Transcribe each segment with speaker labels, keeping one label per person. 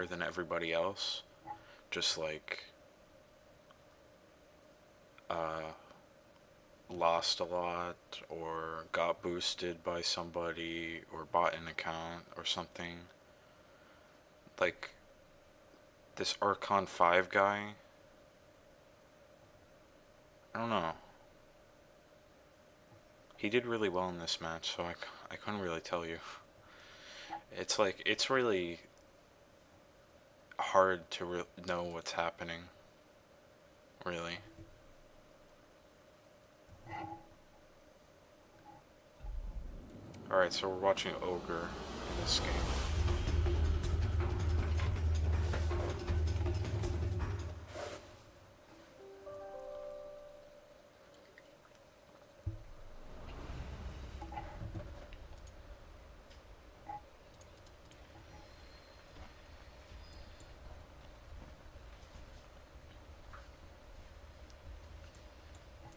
Speaker 1: than everybody else, just like uh, lost a lot or got boosted by somebody or bought an account or something. Like this Archon 5 guy, I don't know. He did really well in this match, so I couldn't really tell you. It's like, it's really hard to know what's happening, really. Alright, so we're watching Ogre in this game.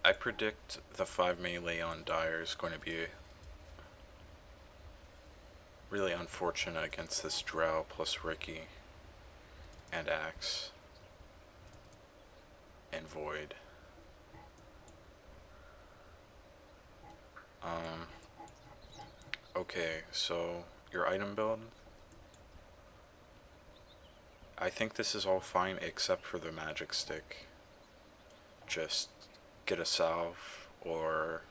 Speaker 1: I predict the 5 melee on Dire is going to be really unfortunate against this Drow plus Ricky and Axe and Void. Okay, so your item build, I think this is all fine except for the magic stick. Just get a salve or,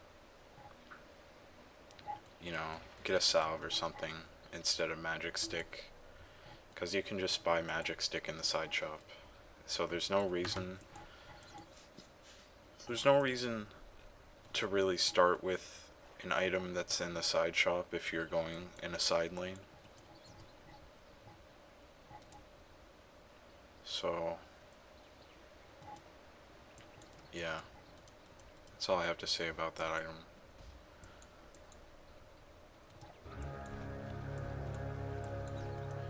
Speaker 1: you know, get a salve or something instead of magic stick, because you can just buy magic stick in the side shop. So there's no reason to really start with an item that's in the side shop if you're going in a side lane. So yeah, that's all I have to say about that item.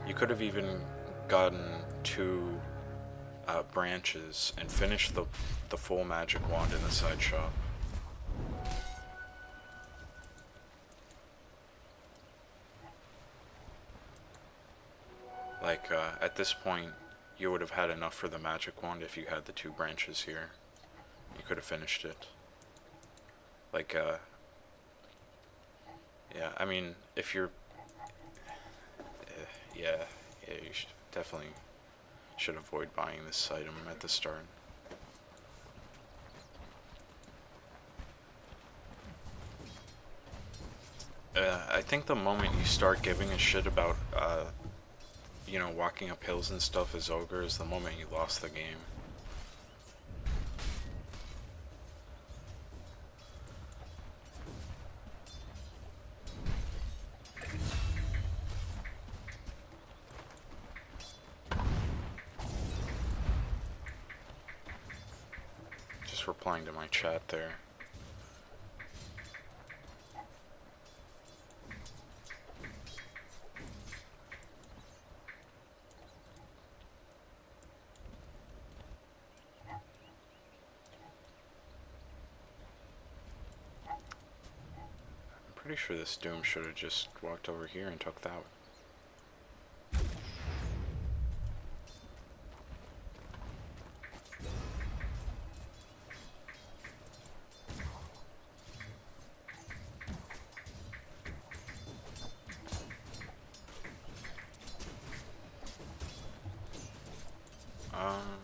Speaker 1: You could have even gotten 2 branches and finished the full magic wand in the side shop. Like, at this point, you would have had enough for the magic wand if you had the 2 branches here. You could have finished it. Like, yeah, I mean, if you're, yeah, you definitely should avoid buying this item at the start. I think the moment you start giving a shit about, you know, walking up hills and stuff as Ogre is the moment you lost the game. Just replying to my chat there. Pretty sure this Doom should have just walked over here and took that one.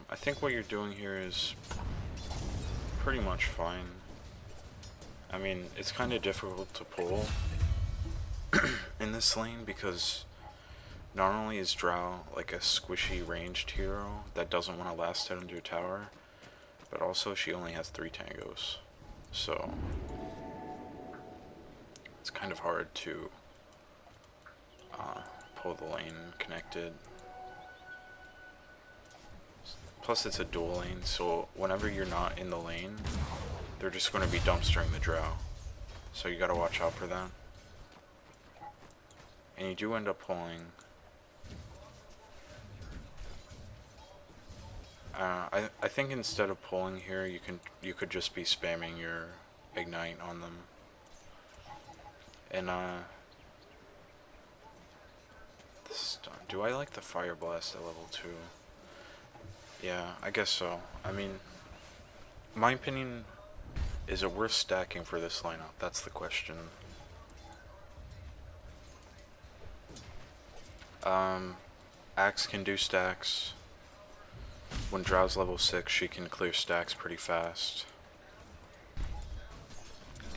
Speaker 1: I think what you're doing here is pretty much fine. I mean, it's kind of difficult to pull in this lane because not only is Drow like a squishy ranged hero that doesn't want to last out under tower, but also she only has 3 tangos. So it's kind of hard to pull the lane connected. Plus it's a dual lane, so whenever you're not in the lane, they're just going to be dumpstering the Drow. So you gotta watch out for that. And you do end up pulling. I think instead of pulling here, you could just be spamming your ignite on them. And Do I like the Fire Blast at level 2? Yeah, I guess so. I mean, my opinion, is it worth stacking for this lineup? That's the question. Axe can do stacks. When Drow's level 6, she can clear stacks pretty fast.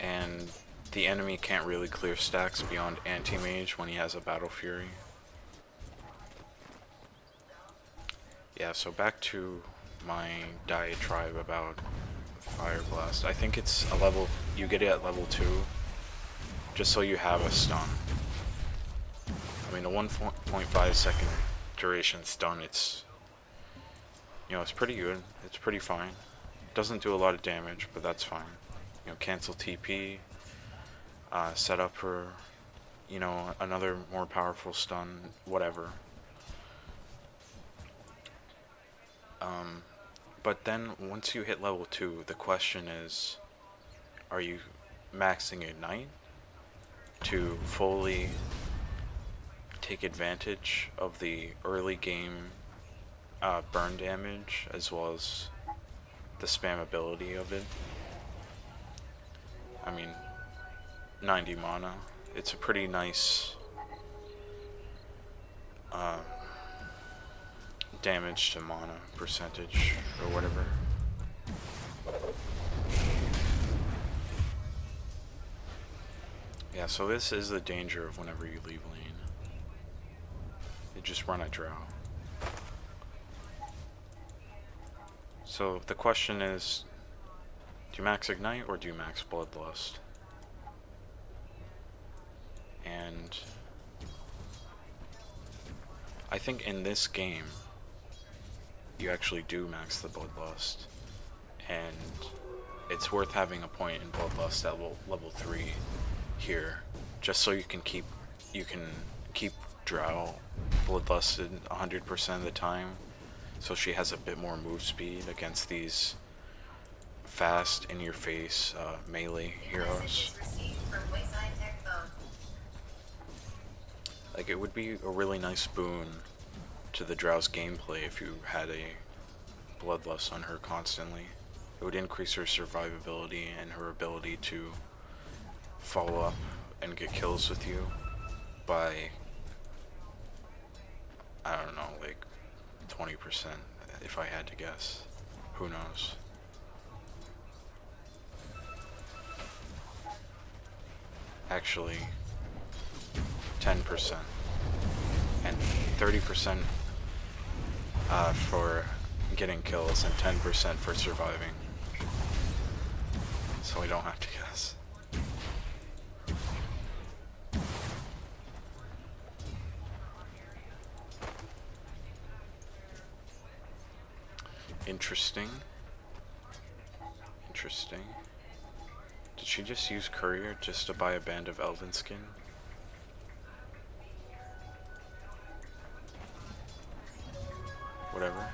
Speaker 1: And the enemy can't really clear stacks beyond Anti-Mage when he has a Battle Fury. Yeah, so back to my diatribe about Fire Blast. I think it's a level, you get it at level 2, just so you have a stun. I mean, a 1.5 second duration stun, it's, you know, it's pretty good. It's pretty fine. Doesn't do a lot of damage, but that's fine. You know, cancel TP, set up for, you know, another more powerful stun, whatever. But then once you hit level 2, the question is, are you maxing Ignite to fully take advantage of the early game burn damage as well as the spammability of it? I mean, 90 mana, it's a pretty nice damage to mana percentage or whatever. Yeah, so this is the danger of whenever you leave lane. You just run a Drow. So the question is, do you max Ignite or do you max Bloodlust? And I think in this game, you actually do max the Bloodlust, and it's worth having a point in Bloodlust at level 3 here, just so you can keep Drow Bloodlusted 100% of the time, so she has a bit more move speed against these fast, in-your-face melee heroes. Like, it would be a really nice boon to the Drow's gameplay if you had a Bloodlust on her constantly. It would increase her survivability and her ability to follow up and get kills with you by, I don't know, like 20% if I had to guess. Who knows? Actually, 10% and 30% for getting kills and 10% for surviving, so we don't have to guess. Interesting. Interesting. Did she just use Courier just to buy a band of Elven skin? Whatever.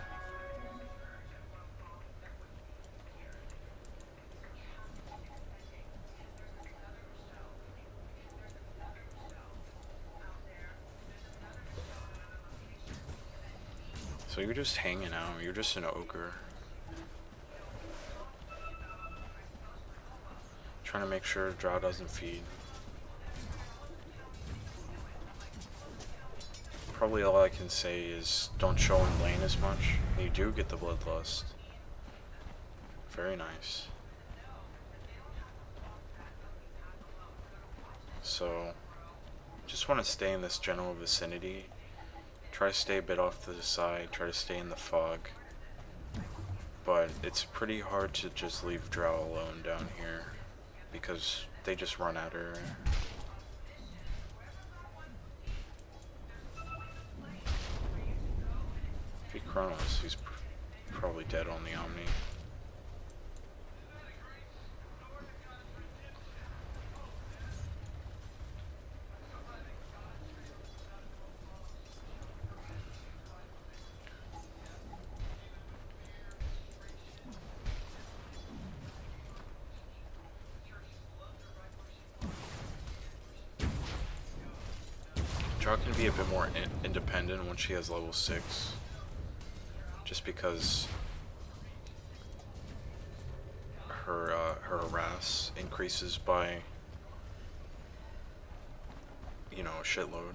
Speaker 1: So you're just hanging out, you're just an ogre. Trying to make sure Drow doesn't feed. Probably all I can say is don't show in lane as much. You do get the Bloodlust. Very nice. So, just want to stay in this general vicinity. Try to stay a bit off to the side, try to stay in the fog. But it's pretty hard to just leave Drow alone down here, because they just run at her. If he Chronos, he's probably dead on the Omni. Drow can be a bit more independent when she has level 6. Just because her harass increases by, you know, a shitload.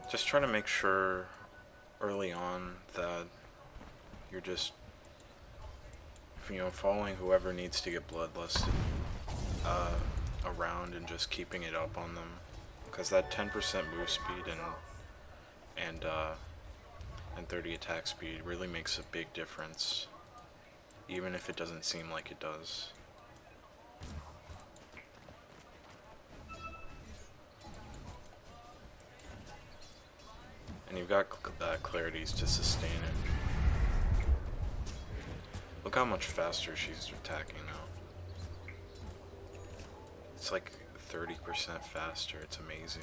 Speaker 1: Just try to make sure early on that you're just, you know, following whoever needs to get bloodlusted around and just keeping it up on them, because that 10% move speed and 30 attack speed really makes a big difference, even if it doesn't seem like it does. And you've got clarities to sustain it. Look how much faster she's attacking now. It's like 30% faster. It's amazing.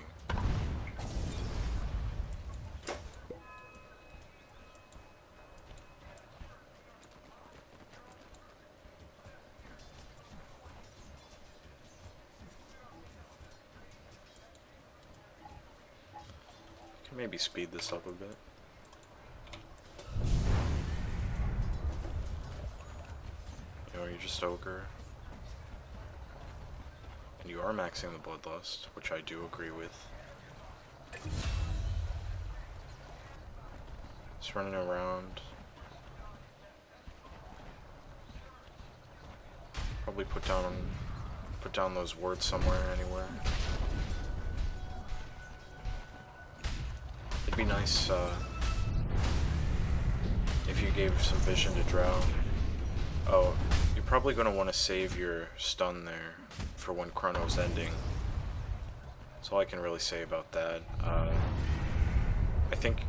Speaker 1: Maybe speed this up a bit. You know, you're just Ogre. And you are maxing the Bloodlust, which I do agree with. Just running around. Probably put down those words somewhere, anywhere. It'd be nice if you gave some vision to Drow. Oh, you're probably going to want to save your stun there for when Chrono's ending. That's all I can really say about that. I think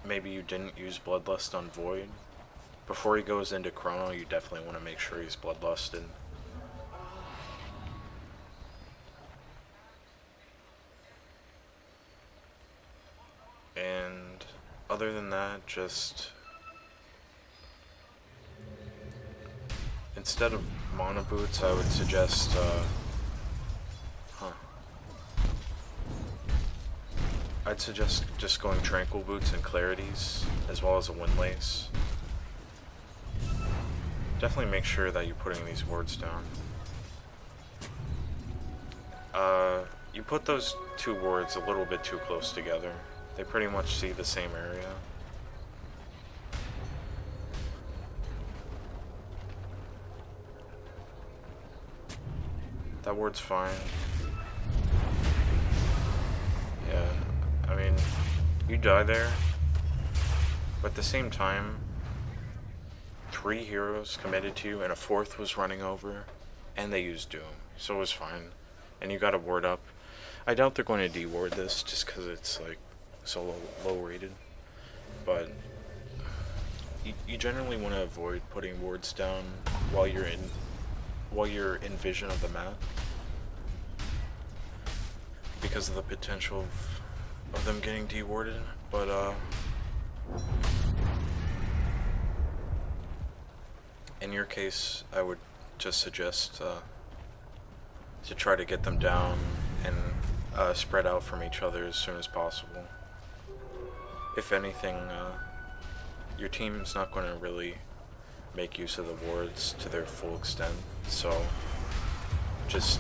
Speaker 1: maybe you didn't use Bloodlust on Void. Before he goes into Chrono, you definitely want to make sure he's Bloodlusted. And other than that, just instead of Mana Boots, I would suggest I'd suggest just going Tranquil Boots and Clarities, as well as a Windlace. Definitely make sure that you're putting these wards down. You put those two wards a little bit too close together. They pretty much see the same area. That ward's fine. Yeah, I mean, you die there, but at the same time, 3 heroes committed to you and a 4th was running over, and they used Doom, so it was fine. And you got a ward up. I doubt they're going to de-ward this just because it's like so low rated, but you generally want to avoid putting wards down while you're in vision of the map, because of the potential of them getting de-warded. But in your case, I would just suggest to try to get them down and spread out from each other as soon as possible. If anything, your team's not going to really make use of the wards to their full extent, so just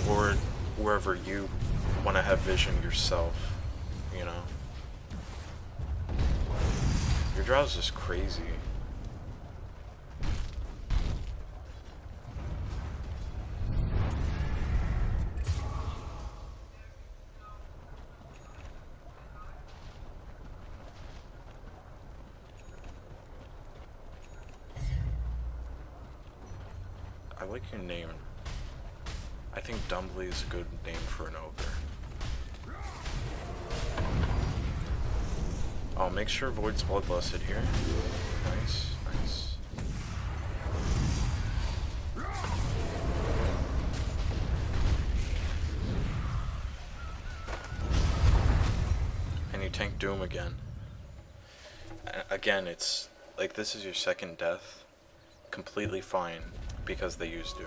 Speaker 1: ward wherever you want to have vision yourself, you know. Your Drow's just crazy. I like your name. I think Dumbly is a good name for an ogre. I'll make sure Void's Bloodlusted here. Nice, nice. tank Doom again. Again, it's like this is your second death. Completely fine because they use Doom.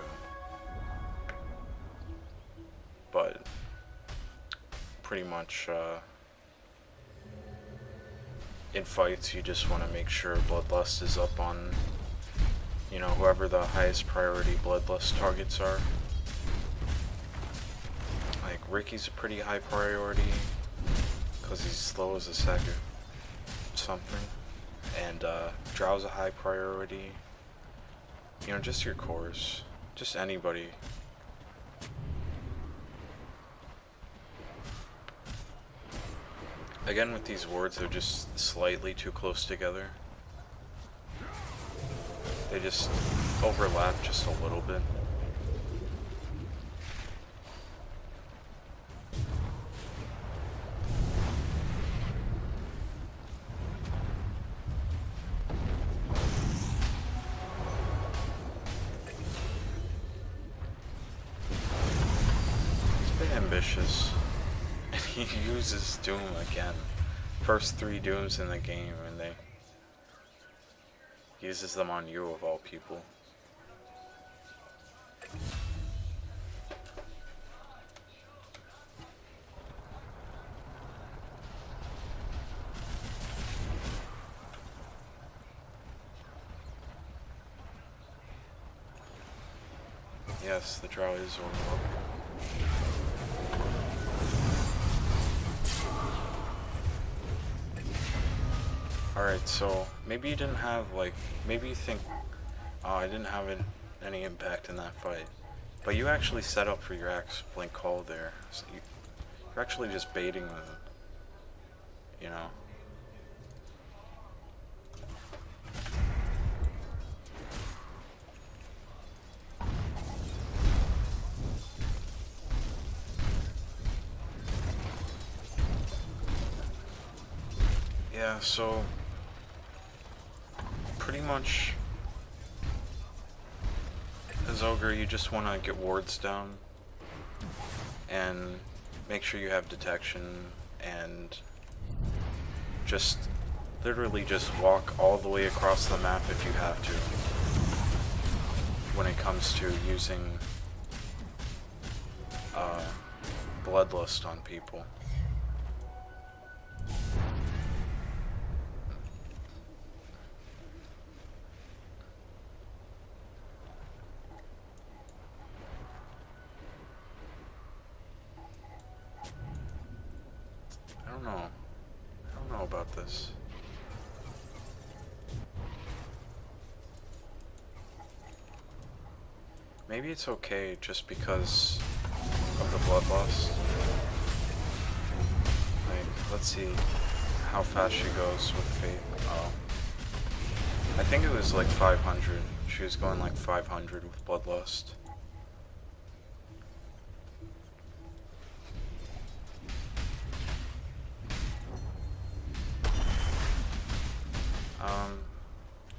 Speaker 1: But pretty much in fights you just want to make sure Bloodlust is up on, you know, whoever the highest priority Bloodlust targets are. Like Ricky's a pretty high priority because he's slow as a second something, and Drow's a high priority. You know, just your cores, just anybody. Again, with these wards, they're just slightly too close together. They just overlap just a little bit. It's a bit ambitious. And he uses Doom again. First 3 Dooms in the game, and he uses them on you of all people. Yes, the Drow is overlooked. Alright, so maybe you didn't have, like, maybe you think, oh, I didn't have any impact in that fight. But you actually set up for your Axe Blink call there. So you're actually just baiting them, you know? Yeah, so pretty much as Ogre, you just want to get wards down and make sure you have detection, and just literally just walk all the way across the map if you have to when it comes to using Bloodlust on people. I don't know about this. Maybe it's okay just because of the Bloodlust. Like, let's see how fast she goes with Fate. Oh. I think it was like 500. She was going like 500 with Bloodlust.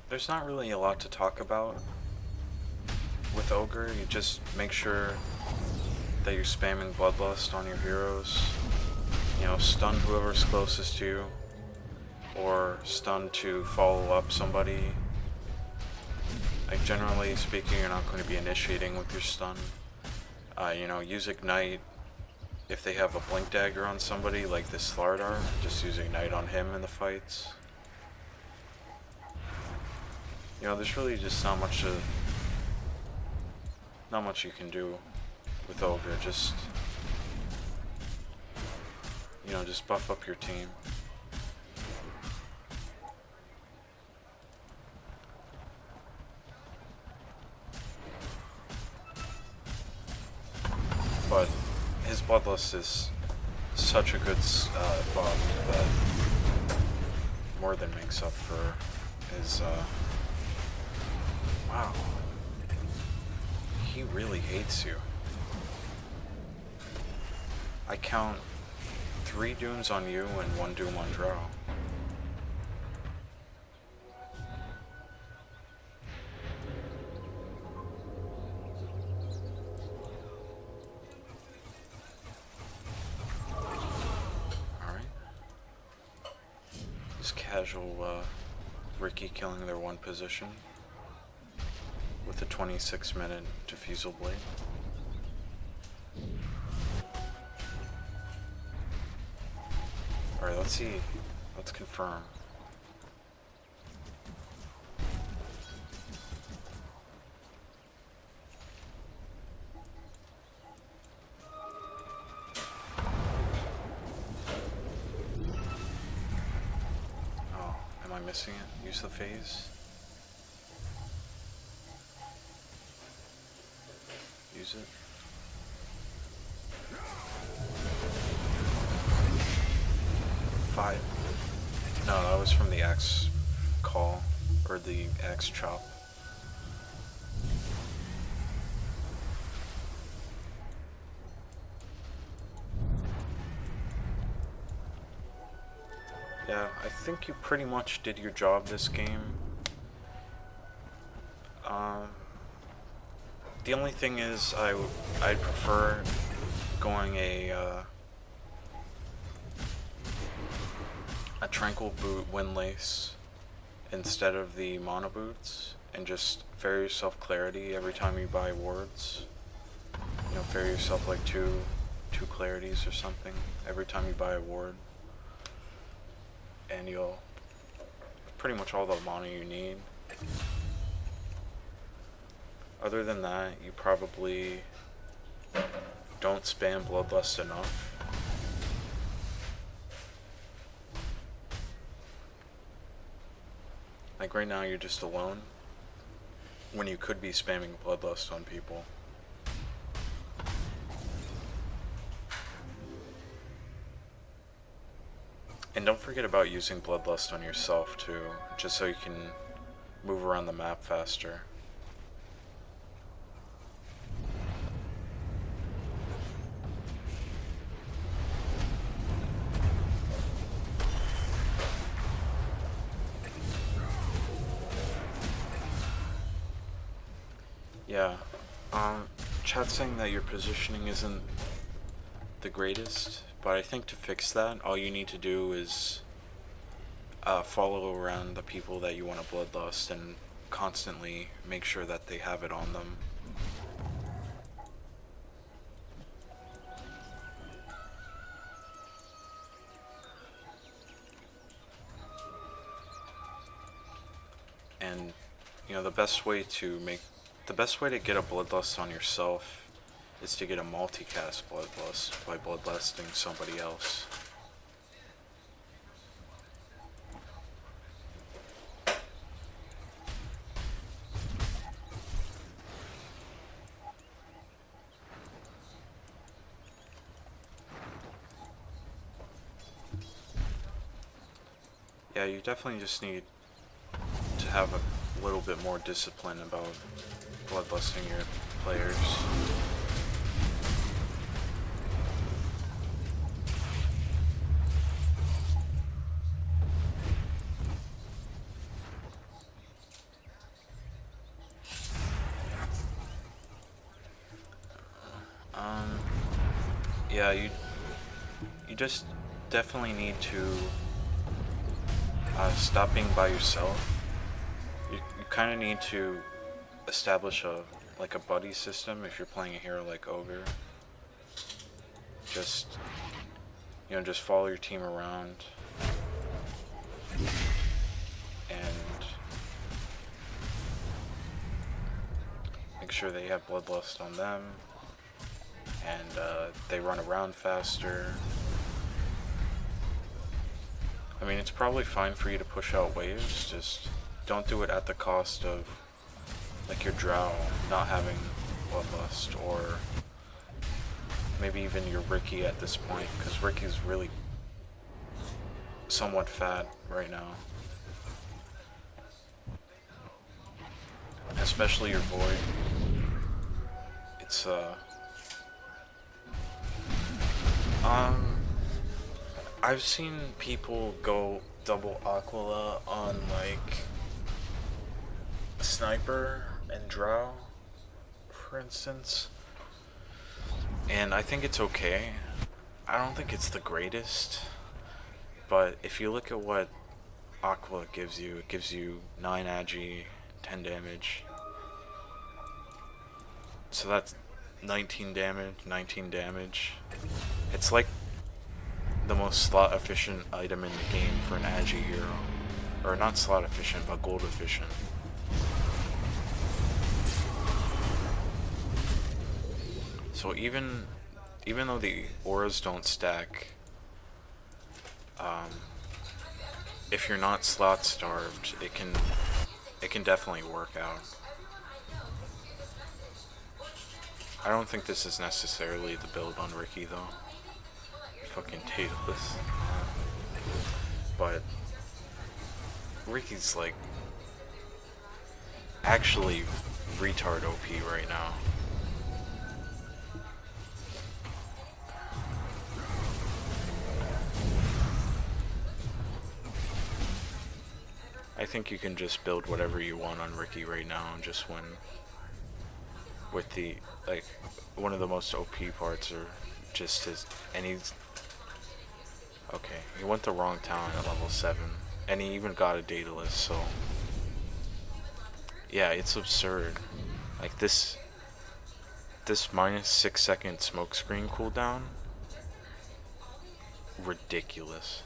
Speaker 1: There's not really a lot to talk about with Ogre. You just make sure that you're spamming Bloodlust on your heroes. You know, stun whoever's closest to you, or stun to follow up somebody. Like, generally speaking, you're not going to be initiating with your stun. You know, use Ignite if they have a Blink Dagger on somebody, like this Slardar. Just use Ignite on him in the fights. You know, there's really just not much you can do with Ogre. Just, you know, just buff up your team. But his Bloodlust is such a good buff that more than makes up for his wow. He really hates you. I count 3 Dooms on you and 1 Doom on Drow. Alright. Just casual Ricky killing their one position with a 26-minute Diffusal Blade. Alright, let's see. Let's confirm. Oh, am I missing it? Use the phase. Use it. Five. No, that was from the axe call, or the axe chop. Yeah, I think you pretty much did your job this game. The only thing is, I'd prefer going a Tranquil Boot Windlace instead of the Mono Boots, and just fare yourself Clarity every time you buy wards. You know, fare yourself like two Clarities or something every time you buy a ward, and you'll pretty much all the mana you need. Other than that, you probably don't spam Bloodlust enough. Like right now you're just alone when you could be spamming Bloodlust on people. And don't forget about using Bloodlust on yourself too, just so you can move around the map faster. Yeah, chat's saying that your positioning isn't the greatest, but I think to fix that, all you need to do is follow around the people that you want to Bloodlust and constantly make sure that they have it on them. And, you know, the best way to get a Bloodlust on yourself is to get a multicast Bloodlust by Bloodlusting somebody else. Yeah, you definitely just need to have a little bit more discipline about Bloodlusting your players. Yeah, you just definitely need to stop being by yourself. You kind of need to establish a buddy system if you're playing a hero like Ogre. Just, you know, just follow your team around and make sure that you have Bloodlust on them and they run around faster. I mean, it's probably fine for you to push out waves, just don't do it at the cost of like your Drow not having Bloodlust, or maybe even your Ricky at this point, because Ricky's really somewhat fat right now. Especially your Void. It's I've seen people go double Aquila on like Sniper and Drow, for instance, and I think it's okay. I don't think it's the greatest, but if you look at what Aqua gives you. It gives you 9 agi, 10 damage. So that's 19 damage, 19 damage. It's like the most slot efficient item in the game for an agi hero. Or not slot efficient, but gold efficient. So even though the auras don't stack, if you're not slot starved, it can definitely work out. I don't think this is necessarily the build on Ricky though. Fucking Daedalus. But Ricky's like actually retard OP right now. I think you can just build whatever you want on Ricky right now and just win. With the, like, one of the most OP parts are just his, and he's, okay, he went the wrong talent at level 7, and he even got a Daedalus, so, yeah, it's absurd. Like, this minus 6 second smokescreen cooldown, ridiculous.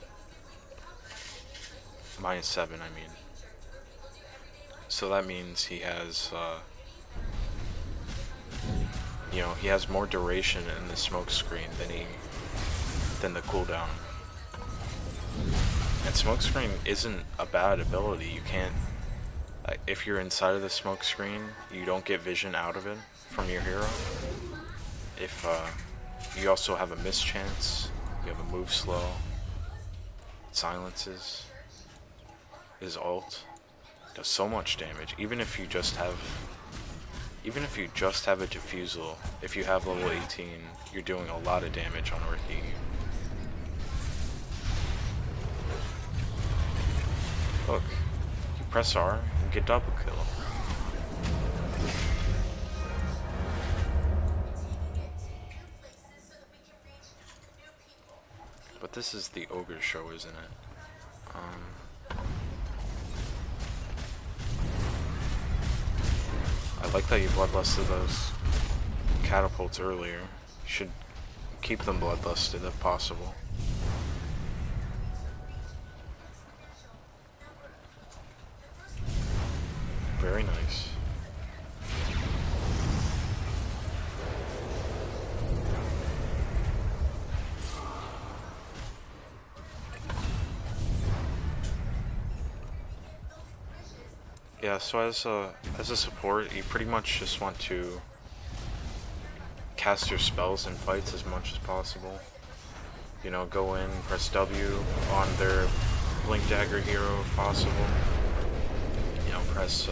Speaker 1: Minus 7, I mean. So that means he has, you know, he has more duration in the smokescreen than the cooldown. And smokescreen isn't a bad ability. You can't, if you're inside of the smokescreen, you don't get vision out of it from your hero. If you also have a mischance, you have a move slow, silences. His ult does so much damage. Even if you just have a defusal, if you have level 18, you're doing a lot of damage on Ricky. Look, you press R and get double kill. But this is the Ogre show, isn't it? I like that you bloodlusted those catapults earlier. You should keep them bloodlusted if possible. Very nice. Yeah, so as a support, you pretty much just want to cast your spells in fights as much as possible. You know, go in, press W on their Blink Dagger hero if possible. You know, press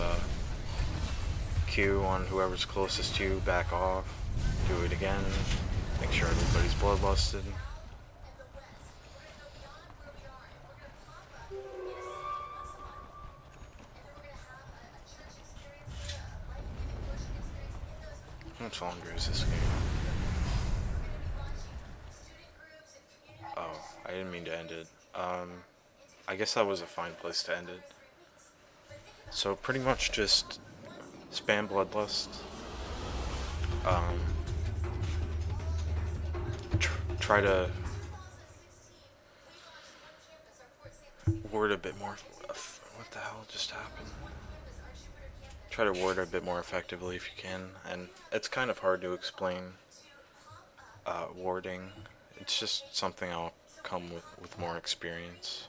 Speaker 1: Q on whoever's closest to you, back off, do it again, make sure everybody's bloodlusted. How much longer is this game? Oh, I didn't mean to end it. I guess that was a fine place to end it. So pretty much just spam Bloodlust. Try to ward a bit more. What the hell just happened? Try to ward a bit more effectively if you can, and it's kind of hard to explain warding. It's just something I'll come with more experience.